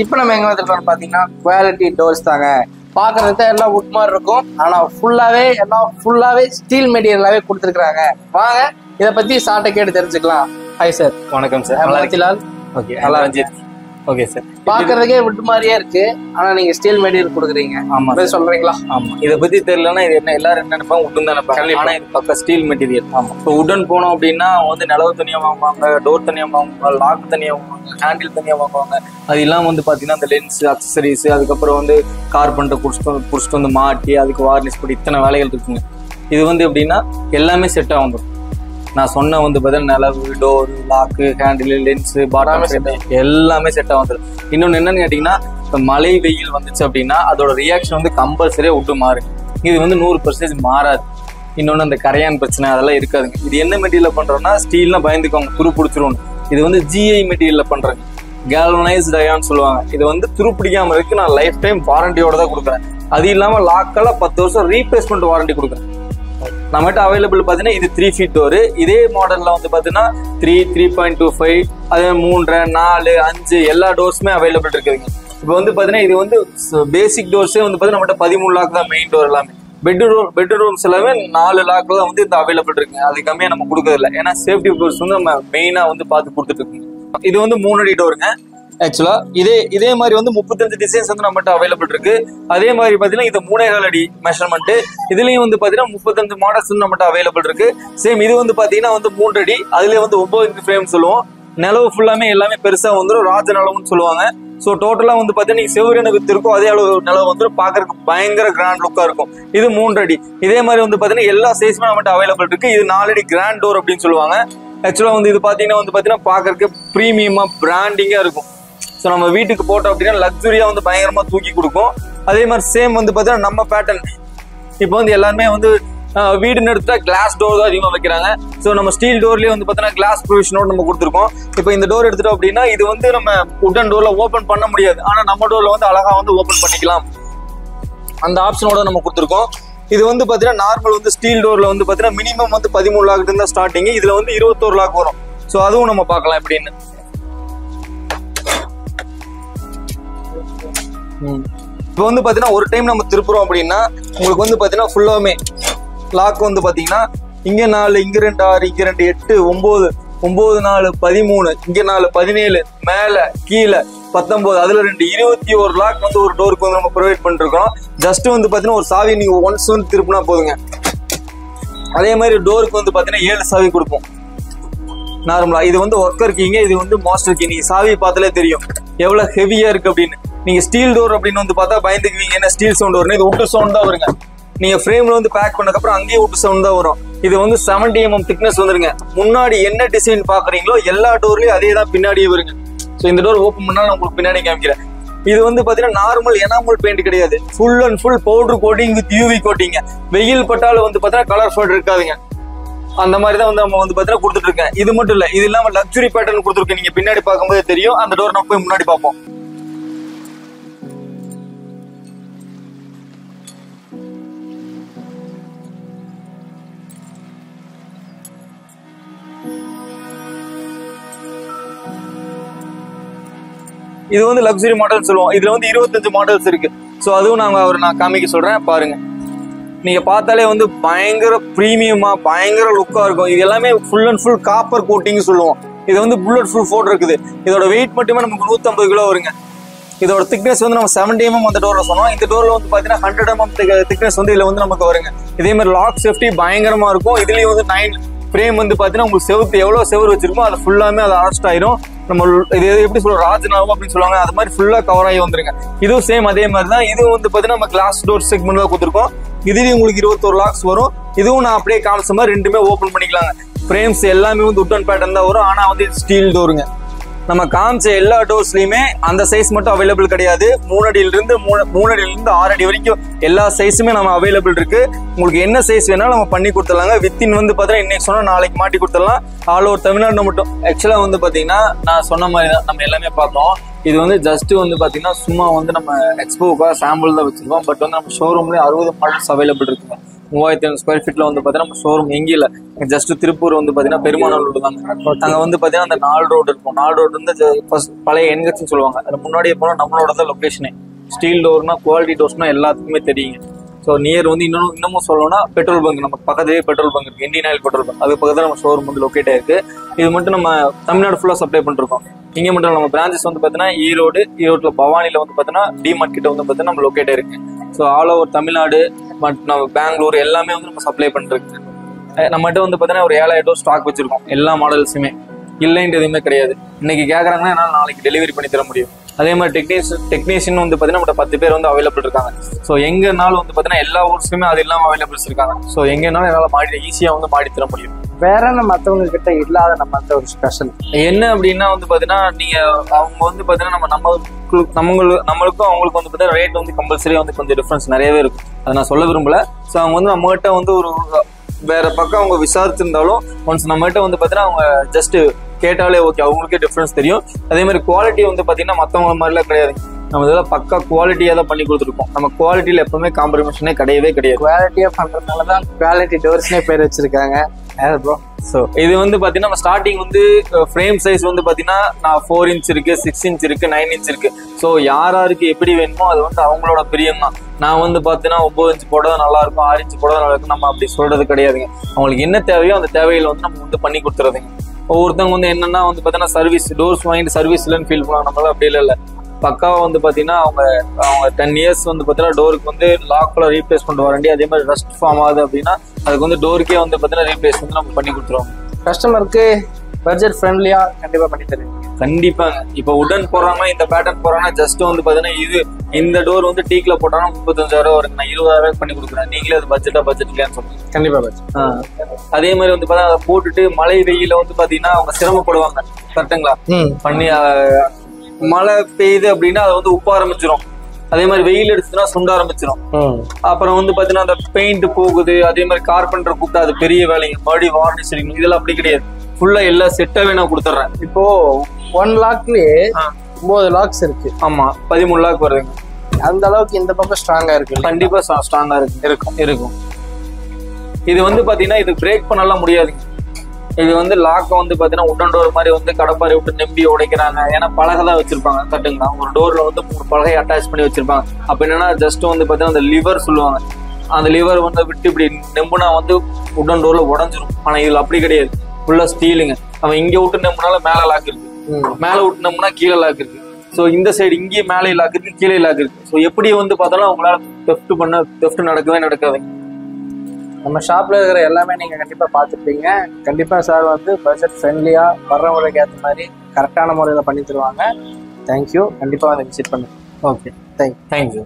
இப்போ நம்ம எங்க வந்துருக்கோம் பாத்தீங்கன்னா குவாலிட்டி டோர்ஸ் தாங்க. பாக்குறதுக்கு எல்லாம் வுட் மாதிரி இருக்கும், ஆனா ஃபுல்லாவே ஸ்டீல் மெட்டீரியலாவே கொடுத்துருக்காங்க. வாங்க இதை பத்தி சாட்டை கேட்டு தெரிஞ்சுக்கலாம். Hi sir. வணக்கம் சார். நல்லா மோதிலால். ஓகே, நல்லா ரஞ்சித். Okay sir. பாக்குறதுக்கே வுட் மாதிரியே இருக்கு, ஆனா நீங்க ஸ்டீல் மெட்டீரியல் கொடுக்குறீங்க. ஆமா சொல்றீங்களா? ஆமா, இதை பத்தி தெரியலன்னா இது என்ன எல்லாரும் என்ன நினைப்பாங்க, உட்டன் தான் நினைப்பாங்க. ஆனா இது பக்கம் ஸ்டீல் மெட்டீரியல். ஆமா, இப்போ உடன் போனோம் அப்படின்னா வந்து நிலவு தனியா வாங்குவாங்க, டோர் தனியா வாங்குவாங்க, லாக் தனியா வாங்குவாங்க, ஹேண்டில் தனியா வாங்குவாங்க. அது இல்லாம வந்து பாத்தீங்கன்னா அந்த லென்ஸ், அக்சசரிஸ், அதுக்கப்புறம் வந்து கார்பெண்டர் புடிச்சிட்டு வந்து மாட்டி அதுக்கு வார்னிஷ் பண்ணி இத்தனை வேலைகள் இருக்குங்க. இது வந்து எப்படின்னா எல்லாமே செட்டா வந்துடும். நான் சொன்ன வந்து பார்த்தீங்கன்னா நிலவு, door, lock, handle, lens, bottom எல்லாமே செட்டாக வந்துடும். இன்னொன்று என்னன்னு கேட்டிங்கன்னா, இப்போ மழை வெயில் வந்துச்சு அப்படின்னா அதோட ரியாக்ஷன் வந்து கம்பல்சரியாக விட்டு மாறுங்க. இது வந்து 100% மாறாது. இன்னொன்று அந்த கரையான் பிரச்சனை அதெல்லாம் இருக்காதுங்க. இது என்ன மெட்டீரியல் பண்ணுறோம்னா ஸ்டீல்னா பயந்துக்கோங்க, துரு பிடிச்சிரும். இது வந்து GI மெட்டீரியலில் பண்ணுறேங்க, கேல்வனைஸ்ட் அயான்னு சொல்லுவாங்க. இது வந்து துரு பிடிக்காம இருக்கு. நான் லைஃப் டைம் வாரண்டியோட தான் கொடுக்குறேன். அது இல்லாமல் லாக்கெல்லாம் 10 வருஷம் ரீப்ளேஸ்மெண்ட் வாரண்டி கொடுக்குறேன். நம்மகிட்ட அவைலபிள் பார்த்தீங்கன்னா இது 3 feet டோரு. இதே மாடலில் வந்து பார்த்தீங்கன்னா 3, 3.25, அதே 3, 4, 5 எல்லா டோர்ஸுமே அவைலபிள் இருக்குதுங்க. இப்போ வந்து பார்த்தீங்கன்னா இது வந்து பேசிக் டோர்ஸே வந்து பார்த்தீங்கன்னா நம்மகிட்ட 13 லாக் தான் மெயின் டோர் எல்லாமே. பெட்ரூம்ஸ் எல்லாமே 4 லாக்ல தான் வந்து இந்த அவைலபிள் இருக்குங்க. அது கம்மியாக நம்ம கொடுக்கறதில்ல. ஏன்னா சேஃப்டி டோர்ஸ் வந்து நம்ம மெயினாக வந்து பார்த்து கொடுத்துட்டு இருக்கோங்க. இது வந்து 3 அடி டோருங்க. ஆக்சுவலா இதே மாதிரி வந்து 35 டிசைன்ஸ் வந்து நம்மகிட்ட அவைலபிள் இருக்கு. அதே மாதிரி பாத்தீங்கன்னா இது 3.25 அடி மெஷர்மெண்ட். இதுலயும் வந்து பாத்தீங்கன்னா 35 மாடல்ஸ் வந்து நம்மகிட்ட அவைலபிள் இருக்கு. சேம் இது வந்து பாத்தீங்கன்னா வந்து 3 அடி, அதுல வந்து 9 இன்ச் ஃப்ரேம் சொல்லுவோம். நிலவு ஃபுல்லாமே எல்லாமே பெருசா வந்துடும், ராஜ நிலவுன்னு சொல்லுவாங்க. ஸோ டோட்டலா வந்து பாத்தீங்கன்னா நீங்க செவ்வரின வித்து இருக்கும், அதே அளவு நிலவு வந்து பாக்குறதுக்கு பயங்கர கிராண்ட் லுக்கா இருக்கும். இது 3 அடி. இதே மாதிரி வந்து பாத்தீங்கன்னா எல்லா சைஸுமே நம்மகிட்ட அவைலபிள் இருக்கு. இது 4 அடி கிராண்ட் டோர் அப்படின்னு சொல்லுவாங்க. ஆக்சுவலா வந்து இது பாத்தீங்கன்னா பாக்குறதுக்கு பிரீமியமா பிராண்டிங்கா இருக்கும். ஸோ நம்ம வீட்டுக்கு போட்டோம் அப்படின்னா லக்ஸுரியா வந்து பயங்கரமா தூக்கி கொடுக்கும். அதே மாதிரி சேம் வந்து பார்த்தீங்கன்னா நம்ம பேட்டர்ன் இப்போ வந்து எல்லாருமே வந்து வீடுன்னு எடுத்துட்டா கிளாஸ் டோர் தான் அதிகமாக வைக்கிறாங்க. ஸோ நம்ம ஸ்டீல் டோர்லேயே வந்து பார்த்தீங்கன்னா கிளாஸ் ப்ரொவிஷனோட நம்ம கொடுத்துருக்கோம். இப்போ இந்த டோர் எடுத்துட்டோம் அப்படின்னா இது வந்து நம்ம உடன் டோர்ல ஓப்பன் பண்ண முடியாது, ஆனால் நம்ம டோர்ல வந்து அழகா வந்து ஓப்பன் பண்ணிக்கலாம். அந்த ஆப்ஷனோட நம்ம கொடுத்துருக்கோம். இது வந்து பார்த்தீங்கன்னா நார்மல் வந்து ஸ்டீல் டோர்ல வந்து பார்த்தீங்கன்னா மினிமம் வந்து 13 லாக் இருந்தால் ஸ்டார்டிங். இதுல வந்து 21 லாக் வரும். ஸோ அதுவும் நம்ம பார்க்கலாம் எப்படின்னு. இப்போ வந்து பாத்தீங்கன்னா ஒரு டைம் நம்ம திருப்புறோம் அப்படின்னா உங்களுக்கு வந்து பாத்தீங்கன்னா ஃபுல்லாமே லாக் வந்து பாத்தீங்கன்னா இங்க 4, இங்க 2, 6, இங்க 2, 8, 9, 9, 4, 13, இங்க 4, 17, மேல கீழே 19, அதுல 2, 21 லாக் வந்து ஒரு டோருக்கு வந்து நம்ம ப்ரொவைட் பண்ணிருக்கோம். ஜஸ்ட் வந்து பாத்தீங்கன்னா ஒரு சாவி நீங்க ஒன்ஸ் வந்து திருப்பினா போதுங்க. அதே மாதிரி டோருக்கு வந்து பாத்தீங்கன்னா 7 சாவி கொடுப்போம் நார்மலா. இது வந்து ஒர்க்கர் கீங்க, இது வந்து மாஸ்டர் கீ. நீங்க சாவி பார்த்தாலே தெரியும் எவ்வளவு ஹெவியா இருக்கு அப்படின்னு. நீங்க ஸ்டீல் டோர் அப்படின்னு வந்து பார்த்தா பயந்துக்குவீங்க, என்ன ஸ்டீல் சவுண்ட் வரும். இது உட்டு சவுண்ட் தான் வருங்க. நீங்க ஃப்ரேம்ல வந்து பேக் பண்ணதுக்கப்புறம் அங்கேயே உட்டு சவுண்ட் தான் வரும். இது வந்து 70 mm திக்னஸ் வந்துருங்க. முன்னாடி என்ன டிசைன் பாக்குறீங்களோ எல்லா டோர்லயும் அதே தான் பின்னாடியே வருங்க. ஸோ இந்த டோர் ஓப்பன் பண்ணாலும் உங்களுக்கு பின்னாடி காமிக்கிறேன். இது வந்து பாத்தீங்கன்னா நார்மல் எனாமல் பெயிண்ட் கிடையாது, full and full powder coating with UV கோட்டிங்க. வெயில் பட்டாலும் வந்து பாத்தீங்கன்னா கலர் ஃபேட் இருக்காதுங்க. அந்த மாதிரி தான் வந்து நம்ம வந்து பாத்தீங்கன்னா கொடுத்துட்டு இருக்கேன். இது மட்டும் இல்ல, இது இல்லாம லக்ஸுரி பேட்டர்ன் கொடுத்துருக்கேன். நீங்க பின்னாடி பார்க்கும்போது தெரியும். அந்த டோர் நம்ம போய் முன்னாடி பார்ப்போம். இது வந்து லக்ஸுரி மாடல் சொல்லுவோம். இதுல வந்து 25 மாடல்ஸ் இருக்கு. ஸோ அதுவும் நான் காமிக்க சொல்றேன் பாருங்க. நீங்க பார்த்தாலே வந்து பயங்கர பிரீமியமா பயங்கர லுக்கா இருக்கும். இது எல்லாமே full and full copper coating சொல்லுவோம். இது வந்து புல்லட் ப்ரூஃப் ஃபோர்ட் இருக்குது. இதோட வெயிட் மட்டுமே நமக்கு 150 கிலோ வருங்க. இதோட திக்னஸ் வந்து நம்ம 70 mm அந்த டோர்ல சொன்னோம். இந்த டோர்ல வந்து பாத்தீங்கன்னா 100 mm திக்னஸ் வந்து இதுல வந்து நமக்கு வருங்க. இதே மாதிரி லாக் சேஃப்டி பயங்கரமா இருக்கும். இதுலயும் வந்து 9 ஃப்ரேம் வந்து பாத்தீங்கன்னா உங்களுக்கு செவுத்து எவ்வளவு செவர் வச்சிருக்கோம் அது ஃபுல்லாமே அது அரெஸ்ட் ஆயிரும். நம்ம இது எப்படி சொல்றோம், ராஜ்நாகம் அப்படின்னு சொல்லுவாங்க, அது மாதிரி ஃபுல்லா கவர் ஆகி வந்துருங்க. இதுவும் சேம் அதே மாதிரி தான். இது வந்து பாத்தீங்கன்னா நம்ம கிளாஸ் டோர் செக்மெண்ட் தான் கொடுத்துருக்கோம். இதுலயும் உங்களுக்கு 21 லாக்ஸ் வரும். இதுவும் நான் அப்படியே காமிச்ச மாதிரி ரெண்டுமே ஓப்பன் பண்ணிக்கலாங்க. ஃப்ரேம்ஸ் எல்லாமே வந்து உட்டன் பேட்டர்ன் தான் வரும். ஆனா வந்து ஸ்டீல் டோருங்க. நம்ம காமிச்ச எல்லா டோர்ஸ்லயுமே அந்த சைஸ் மட்டும் அவைலபிள் கிடையாது. 3 அடியிலிருந்து 6 அடி வரைக்கும் எல்லா சைஸுமே நம்ம அவைலபிள் இருக்கு. உங்களுக்கு என்ன சைஸ் வேணாலும் நம்ம பண்ணி கொடுத்துடலாங்க. வித்தின் வந்து பாத்தீங்கன்னா இன்னைக்கு சொன்னா நாளைக்கு மாட்டி கொடுத்துடலாம். ஆல் ஓவர் தமிழ்நாடு மட்டும். ஆக்சுவலா வந்து பாத்தீங்கன்னா நான் சொன்ன மாதிரி தான் நம்ம எல்லாமே பார்த்தோம். இது வந்து ஜஸ்ட் வந்து பாத்தீங்கன்னா சும்மா வந்து நம்ம எக்ஸ்போக்காக சாம்பிள் தான் வச்சிருக்கோம். பட் வந்து நம்ம ஷோரூம்லேயே 60 மாடல்ஸ் அவைலபிள் இருக்குங்க. 3500 ஸ்கொயர் ஃபீட்ல வந்து பாத்தீங்கன்னா நம்ம ஷோரூம் எங்கேயும் இல்ல, ஜஸ்ட் திருப்பூர் வந்து பாத்தீங்கன்னா பெருமாநல்லூர் தாங்க. அங்க வந்து பாத்தீங்கன்னா அந்த 4 ரோடு இருக்கும். 4 ரோடு வந்து பழைய என்கட்ஸ்னு சொல்லுவாங்க. அதுல முன்னாடியே போனா நம்மளோட தான் லொகேஷனே. ஸ்டீல் டோர்னா குவாலிட்டி டோர்ஸ்னா எல்லாத்துக்குமே தெரியுங்க. ஸோ நியர் வந்து இன்னமும் சொல்லணும்னா பெட்ரோல் பங்க், நம்ம பக்கத்துலேயே பெட்ரோல் பங்க் இருக்கு, இந்தியன் ஆயில் பெட்ரோல் பங்க். அது பக்கத்தில் நம்ம ஷோரூம் வந்து லொக்கேட் ஆயிருக்கு. இது மட்டும் நம்ம தமிழ்நாடு ஃபுல்லாக சப்ளை பண்ணிருக்கோம். இங்கே மட்டும் நம்ம பிரான்ச்சஸ் வந்து பார்த்தீங்கன்னா ஈரோட்டில் பவானியில் வந்து பார்த்தீங்கன்னா டிமார்ட் கிட்ட வந்து பார்த்தீங்கன்னா நம்ம லொக்கேட் ஆயிருக்கு. ஸோ ஆல் ஓவர் தமிழ்நாடு நம்ம பெங்களூர் எல்லாமே வந்து நம்ம சப்ளை பண்ணிருக்கு. நம்மகிட்ட வந்து பார்த்தீங்கன்னா ஒரு 7000 டோர் ஸ்டாக் வச்சிருக்கோம். எல்லா மாடல்ஸுமே இல்லைன்ட்டு எதுவுமே கிடையாது. இன்னைக்கு கேட்குறாங்கன்னா என்னால் நாளைக்கு டெலிவரி பண்ணி தர முடியும். அதே மாதிரி டெக்னீஷியன் வந்து பார்த்தீங்கன்னா நம்ம 10 பேர் வந்து அவைலபிள் இருக்காங்க. ஸோ எங்கனாலும் வந்து பார்த்தீங்கன்னா எல்லா ஊர்ஸ்க்குமே அது இல்லாமல் அவைலபிள்ஸ் இருக்காங்க. ஸோ எங்கனாலும் என்னால் ஈஸியாக வந்து மாடி தர முடியும். வேற என்ன மற்றவங்க கிட்ட இல்லாத நம்ம அந்த ஒரு ஸ்பெஷல் என்ன அப்படின்னா வந்து பார்த்தீங்கன்னா அவங்க வந்து பார்த்தீங்கன்னா நம்மளுக்கும் அவங்களுக்கு வந்து பார்த்தீங்கன்னா ரேட் வந்து கம்பல்சரியாக வந்து கொஞ்சம் டிஃப்ரென்ஸ் நிறையவே இருக்கும். அதை நான் சொல்ல விரும்பல. ஸோ அவங்க வந்து நம்மகிட்ட வந்து ஒரு வேற பக்கம் அவங்க விசாரிச்சிருந்தாலும் ஒன்ஸ் நம்மகிட்ட வந்து பார்த்தீங்கன்னா அவங்க ஜஸ்ட் கேட்டாலே ஓகே, அவங்களுக்கே டிஃப்ரென்ஸ் தெரியும். அதே மாதிரி குவாலிட்டி வந்து பார்த்தீங்கன்னா மற்றவங்க மாதிரிலாம் கிடையாது. நம்ம இதெல்லாம் பக்கா குவாலிட்டியாக தான் பண்ணி கொடுத்துருக்கோம். நம்ம குவாலிட்டியில் எப்பவுமே காம்ப்ரமைஷனே கிடையவே கிடையாது. குவாலிட்டியாக பண்ணுறதுனால தான் குவாலிட்டி டோர்ஸ்னே பேர் வச்சிருக்காங்க. ப்ரோ ஸோ இது வந்து பார்த்தீங்கன்னா நம்ம ஸ்டார்டிங் வந்து ஃப்ரேம் சைஸ் வந்து பார்த்தீங்கன்னா நான் 4 இன்ச் இருக்கு, 6 இன்ச் இருக்கு, 9 இன்ச் இருக்கு. ஸோ யாருக்கு எப்படி வேணுமோ அது வந்து அவங்களோட பிரியம் தான். நான் வந்து பார்த்தீங்கன்னா 9 இன்ச் போடுறது நல்லா இருக்கும், 6 இன்ச் போடுறது நல்லா இருக்கும், நம்ம அப்படி சொல்றது கிடையாதுங்க. அவங்களுக்கு என்ன தேவையோ அந்த தேவையில வந்து நம்ம வந்து பண்ணி கொடுத்துறதுங்க. ஒவ்வொருத்தவங்க வந்து என்னன்னா வந்து பார்த்தீங்கன்னா சர்வீஸ் டோர்ஸ் வாங்கிட்டு சர்வீஸ் இல்லைன்னு ஃபீல் பண்ணுவாங்க. நம்மளால அப்படி இல்லை. பக்காவாக வந்து பார்த்தீங்கன்னா அவங்க 10 இயர்ஸ் வந்து பார்த்தீங்கன்னா டோருக்கு வந்து லாக்ல ரீப்ளேஸ் பண்ணிட்டு வாரண்டி. அதே மாதிரி ரஸ்ட் ஃபார்ம் ஆகுது அப்படின்னா அதுக்கு வந்து டோருக்கே வந்து பார்த்தீங்கன்னா ரீப்ளேஸ் வந்து நம்ம பண்ணி கொடுத்துருவோம். கஸ்டமருக்கு பட்ஜெட் ஃப்ரெண்ட்லியா கண்டிப்பாக பண்ணி தருவீங்க. கண்டிப்பாங்க. இப்போ உடன் போறாங்க, இந்த பேட்டர்ன் போறாங்கன்னா ஜஸ்ட் வந்து பார்த்தீங்கன்னா இந்த டோர் வந்து டீக்ல போட்டாங்கன்னா 35,000 வருங்க. நான் 20,000 பண்ணி கொடுக்குறேன். நீங்களே அது பட்ஜெட் இல்லையான்னு சொல்லுங்க. கண்டிப்பா பட்ஜெட். அதே மாதிரி வந்து பார்த்தா அதை போட்டுட்டு மழை வெயில வந்து பார்த்தீங்கன்னா அவங்க சிரமப்படுவாங்க. கரெக்டுங்களா? பண்ணி மழை பெய்யுது அப்படின்னா அதை வந்து உப்ப ஆரம்பிச்சிடும். அதே மாதிரி வெயில் எடுத்துச்சுன்னா சுண்ட ஆரம்பிச்சிடும். அப்புறம் வந்து பாத்தீங்கன்னா அந்த பெயிண்ட் போகுது. அதே மாதிரி கார்பெண்டர் கூப்பிட்டா அது பெரிய வேலைங்க, மறுபடியும் வார்னிஷ் அடிக்கணும். இதெல்லாம் அப்படி கிடையாது. ஃபுல்லா எல்லா செட்டாவே நான் கொடுத்துட்றேன். இப்போ 1 லாக்லயே 9 லாக்ஸ் இருக்கு. ஆமா, 13 லாக் வருதுங்க. அந்த அளவுக்கு இந்த பக்கம் ஸ்ட்ராங்கா இருக்கு. கண்டிப்பா ஸ்ட்ராங்கா இருக்கும். இது வந்து பாத்தீங்கன்னா இது பிரேக் பண்ணலாம் முடியாதுங்க. இது வந்து லாக்க வந்து பாத்தீங்கன்னா உடன் டோர் மாதிரி வந்து கடப்பாரி விட்டு நம்பி உடைக்கிறாங்க. ஏன்னா பலகை தான் வச்சிருப்பாங்க. கட்டுங்களா? ஒரு டோர்ல வந்து 3 பலகையை அட்டாச் பண்ணி வச்சிருப்பாங்க. அப்ப என்னன்னா ஜஸ்ட் வந்து பாத்தீங்கன்னா அந்த லிவர் சொல்லுவாங்க. அந்த லிவர் வந்து விட்டு இப்படி நெம்புனா வந்து உடன் டோர்ல உடஞ்சிரும். ஆனா இதுல அப்படி கிடையாது. ஃபுல்லா ஸ்டீலுங்க. அவன் இங்க விட்டு நம்பினாலும் மேல லாக் இருக்கு, மேல விட்டு நம்பினா கீழே லாக் இருக்கு. ஸோ இந்த சைடு இங்கேயே மேலே லாக் இருக்கு, கீழே லாக் இருக்கு. ஸோ எப்படி வந்து பார்த்தாலும் அவங்களால தெஃப்ட் நடக்கவே நடக்காதுங்க. நம்ம ஷாப்ல இருக்கிற எல்லாமே நீங்க கண்டிப்பா பார்த்துருப்பீங்க. கண்டிப்பா சார் வந்து பட்ஜெட் ஃப்ரெண்ட்லியா வர்றவங்களுக்கு ஏற்ற மாதிரி கரெக்டான முறையில பண்ணி தருவாங்க. தேங்க்யூ. கண்டிப்பா வந்து விசிட் பண்ணுங்க. Okay, thank you.